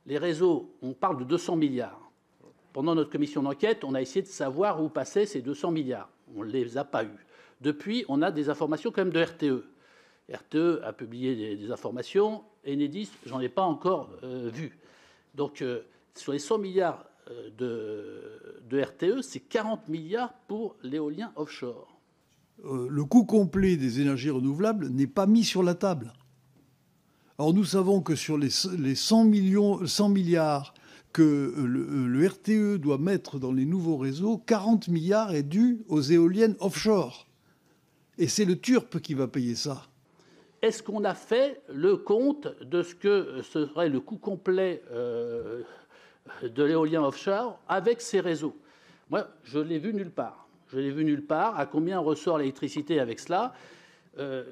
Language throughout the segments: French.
les réseaux, on parle de 200 milliards. Pendant notre commission d'enquête, on a essayé de savoir où passaient ces 200 milliards. On ne les a pas eus. Depuis, on a des informations quand même de RTE. RTE a publié des informations, Enedis, j'en ai pas encore vu. Donc, sur les 100 milliards de RTE, c'est 40 milliards pour l'éolien offshore. Le coût complet des énergies renouvelables n'est pas mis sur la table. Alors nous savons que sur les 100 milliards que le RTE doit mettre dans les nouveaux réseaux, 40 milliards est dû aux éoliennes offshore. Et c'est le TURP qui va payer ça. Est-ce qu'on a fait le compte de ce que serait le coût complet de l'éolien offshore avec ces réseaux? Moi, je ne l'ai vu nulle part. Je l'ai vu nulle part. À combien ressort l'électricité avec cela?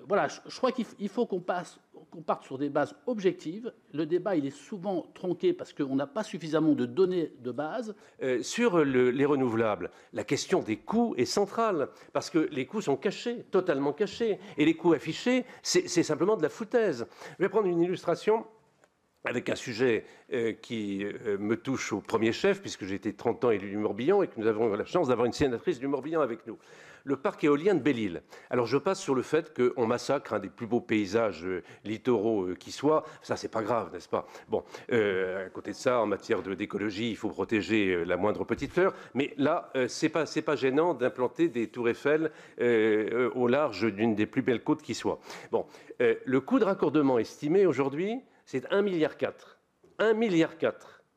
Voilà, je crois qu'il faut qu'on parte sur des bases objectives. Le débat, il est souvent tronqué parce qu'on n'a pas suffisamment de données de base. Sur les renouvelables, la question des coûts est centrale parce que les coûts sont cachés, totalement cachés. Et les coûts affichés, c'est simplement de la foutaise. Je vais prendre une illustration avec un sujet qui me touche au premier chef, puisque j'ai été 30 ans élu du Morbihan et que nous avons la chance d'avoir une sénatrice du Morbihan avec nous. Le parc éolien de Belle-Île. Alors je passe sur le fait qu'on massacre un des plus beaux paysages littoraux qui soit. Ça, c'est pas grave, n'est-ce pas? Bon, à côté de ça, en matière d'écologie, il faut protéger la moindre petite fleur. Mais là, c'est pas gênant d'implanter des tours Eiffel au large d'une des plus belles côtes qui soit. Bon, le coût de raccordement estimé aujourd'hui, c'est 1,4 milliard. 1,4 milliard.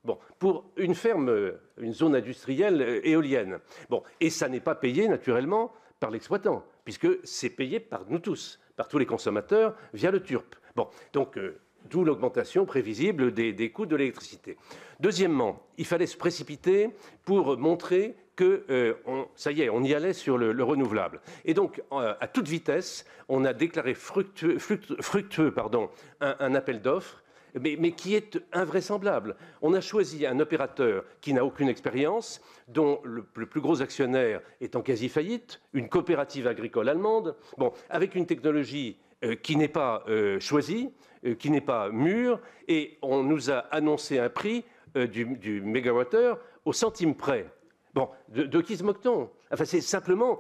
Bon, pour une ferme, une zone industrielle éolienne. Bon, et ça n'est pas payé naturellement par l'exploitant, puisque c'est payé par nous tous, par tous les consommateurs, via le TURP. Bon, donc d'où l'augmentation prévisible des coûts de l'électricité. Deuxièmement, il fallait se précipiter pour montrer que ça y est, on y allait sur le renouvelable. Et donc, à toute vitesse, on a déclaré fructueux un appel d'offres, mais qui est invraisemblable. On a choisi un opérateur qui n'a aucune expérience, dont le plus gros actionnaire est en quasi-faillite, une coopérative agricole allemande, bon, avec une technologie qui n'est pas choisie, qui n'est pas mûre, et on nous a annoncé un prix du mégawattheure au centime près. Bon, de qui se moque-t-on? Enfin, c'est simplement...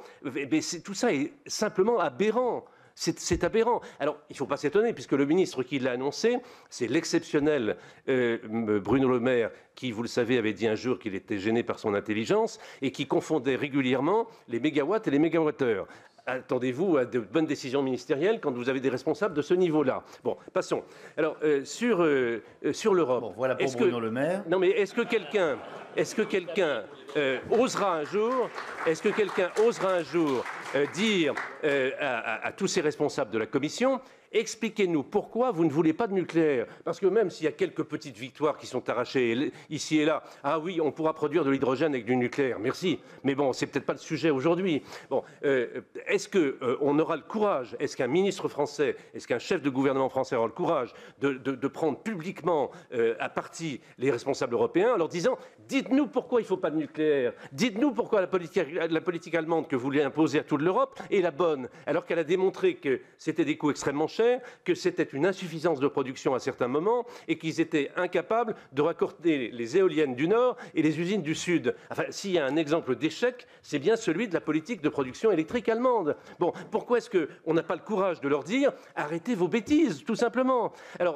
tout ça est simplement aberrant. C'est aberrant. Alors, il ne faut pas s'étonner, puisque le ministre qui l'a annoncé, c'est l'exceptionnel Bruno Le Maire, qui, vous le savez, avait dit un jour qu'il était gêné par son intelligence et qui confondait régulièrement les mégawatts et les mégawattheures. Attendez-vous à de bonnes décisions ministérielles quand vous avez des responsables de ce niveau-là. Bon, passons. Alors, sur l'Europe... Bon, voilà pour Bruno Le Maire. Non, mais est-ce que quelqu'un osera un jour... Est-ce que quelqu'un osera un jour dire à tous ces responsables de la Commission, expliquez-nous pourquoi vous ne voulez pas de nucléaire. Parce que même s'il y a quelques petites victoires qui sont arrachées ici et là, ah oui, on pourra produire de l'hydrogène avec du nucléaire, merci. Mais bon, c'est peut-être pas le sujet aujourd'hui. Bon, est-ce qu'on aura le courage, est-ce qu'un ministre français, est-ce qu'un chef de gouvernement français aura le courage de prendre publiquement à partie les responsables européens en leur disant, dites-nous pourquoi il ne faut pas de nucléaire, dites-nous pourquoi la politique allemande que vous voulez imposer à toute l'Europe est la bonne, alors qu'elle a démontré que c'était des coûts extrêmement chers, que c'était une insuffisance de production à certains moments et qu'ils étaient incapables de raccorder les éoliennes du Nord et les usines du Sud. Enfin, s'il y a un exemple d'échec, c'est bien celui de la politique de production électrique allemande. Bon, pourquoi est-ce qu'on n'a pas le courage de leur dire « arrêtez vos bêtises », tout simplement? Alors,